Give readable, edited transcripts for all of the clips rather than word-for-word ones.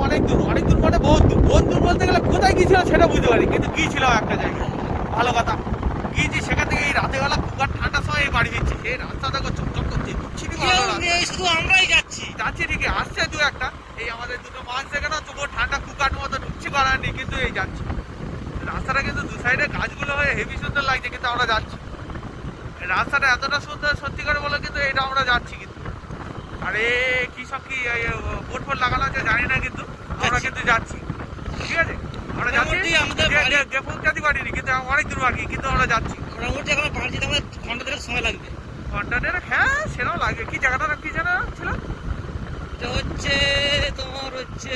অনেক দূর মানে বহুত দূর বলতে গেলে কোথায় গিয়েছিলাম সেটা বুঝতে পারি, কিন্তু গিয়েছিলাম একটা জায়গায়। ভালো কথা, গিয়েছি সেখান থেকে এই রাতেবেলা কুকার ঠান্ডার সময় এই বাড়ি ফিরছি। এই রাস্তা দেখো চকচক করছে, শুধু আমরাই যাচ্ছি। ঠিকই আসছে দু একটা, এই আমাদের দুটো মাছ দেখে না তবুও ঠান্ডা কুকার মতো ঢুকছি করার নেই, কিন্তু এই যাচ্ছি। রাস্তাটা কিন্তু দু সাইডে গাছগুলো হয়ে হেভি সুন্দর লাগছে, কিন্তু আমরা যাচ্ছি। রাস্তাটা এতটা সুন্দর সত্যি করে বলো, কিন্তু এটা আমরা যাচ্ছি কিন্তু। আরে কি সব কি বোট ফোট লাগানো আছে জানি না, কিন্তু আমরা কিন্তু যাচ্ছি। ঠিক আছে, আমরা যাচ্ছি। পৌঁছাতে পারিনি, কিন্তু অনেক দূর বাকি, কিন্তু আমরা যাচ্ছি। মোটামুটি এখন বাড়ি যেতে আমাদের ঘন্টা দেড়েক সময় লাগবে। ঘন্টা দেড়েক, হ্যাঁ সেটাও লাগে। কি জায়গাটা কি জানা ছিল? হচ্ছে তোমার হচ্ছে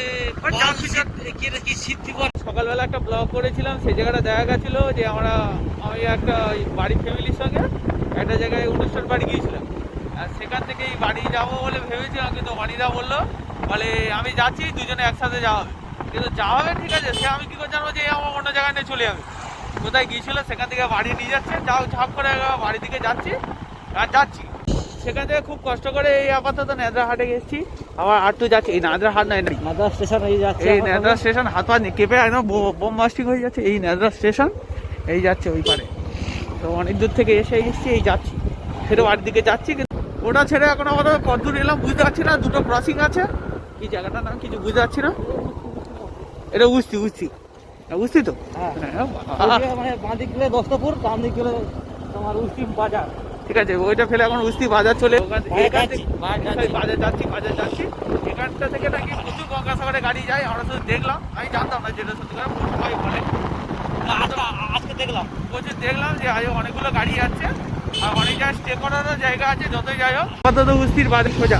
কি সিদ্ধিকর। সকালবেলা একটা ব্লগ করেছিলাম, সেই জায়গাটা দেখা গেছিল যে আমি একটা বাড়ির ফ্যামিলির সঙ্গে একটা জায়গায় অনুষ্ঠান বাড়ি গিয়েছিলাম। আর সেখান থেকেই বাড়ি যাবো বলে ভেবেছিলাম, কিন্তু অনিদা বললো বলে আমি যাচ্ছি, দুজনে একসাথে যাওয়া হবে। কিন্তু যাওয়া হবে ঠিক আছে, সে আমি কী করে জানবো যে আমার অন্য জায়গায় নিয়ে চলে যাবে। কোথায় গিয়েছিল সেখান থেকে বাড়ি নিয়ে যাচ্ছে, যাও ঝাপ করে বাড়ির দিকে যাচ্ছি আর যাচ্ছি। সেখান থেকে খুব কষ্ট করে এই আপাতত নেদ্রা হাটে গেছি, আবার আটটু যাচ্ছি। এই নেদ্রা হাট নয়, মাদ্রাস স্টেশন এই যাচ্ছে। এই নেদ্রা স্টেশন হাত পা কেঁপে একদম বোম মাস্টিং হয়ে যাচ্ছে। এই নেদ্রা স্টেশন এই যাচ্ছে ওই পারে। তো অনেক দূর থেকে এসে গেছি, এই যাচ্ছি, সেটা বাড়ির দিকে যাচ্ছি। কিন্তু ওটা ছেড়ে এখন আমাদের কত দূর এলাম বুঝতে পারছি না। দুটো ক্রসিং আছে, কি জায়গাটার নাম কিছু বুঝতে পারছি না। এটা বুঝছি তো। হ্যাঁ, মানে বাঁ দিক গেলে দস্তপুর, ডান দিক গেলে তোমার উস্তি বাজার। ঠিক আছে, ওইটা ফেলে এখন উস্তি বাজার চলে বাজার যাচ্ছি। বাজার যাচ্ছি। এখানটা থেকে নাকি প্রচুর গঙ্গাসাগরে গাড়ি যায়, আমরা শুধু দেখলাম, আমি জানতাম না যেটা সত্যি করে সবাই বলে। আজকে দেখলাম প্রচুর দেখলাম যে আজ অনেকগুলো গাড়ি যাচ্ছে, আর অনেক জায়গায় স্টে করারও জায়গা আছে। যতই যাই হোক আপাতত উস্তির বাজার সোজা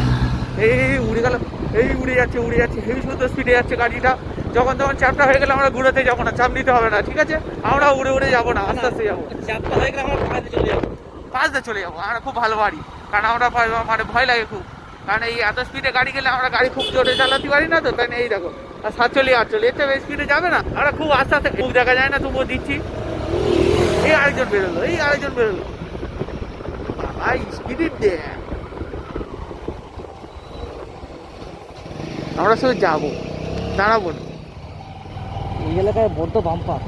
এই উড়ে গেল, এই উড়ে যাচ্ছে হেভি সুন্দর স্পিডে যাচ্ছে গাড়িটা। যখন তখন চ্যাপটা হয়ে গেলে আমরা ঘুরাতে যাবো না, চাপ নিতে হবে না, ঠিক আছে? আমরা উড়ে যাবো না, আস্তে আস্তে যাবো। চাপটা হয়ে গেলে আমরা পাশ দিয়ে চলে যাবো। আমরা খুব ভালো বাড়ি, কারণ আমরা মানে ভয় লাগে খুব, কারণ এই এত স্পিডে গাড়ি গেলে আমরা গাড়ি খুব জোরে চালাতে পারি না তো, তাই এই দেখো আর 47 এর থেকে স্পিডে যাবে না। আমরা খুব আস্তে আস্তে, খুব দেখা যায় না তবুও দিচ্ছি। এই আরেকজন বেরোলো ভাই স্পিড দে। আমরা শুধু যাবো, দাঁড়াবো না। এই এলাকায় বড্ড বাম্পার।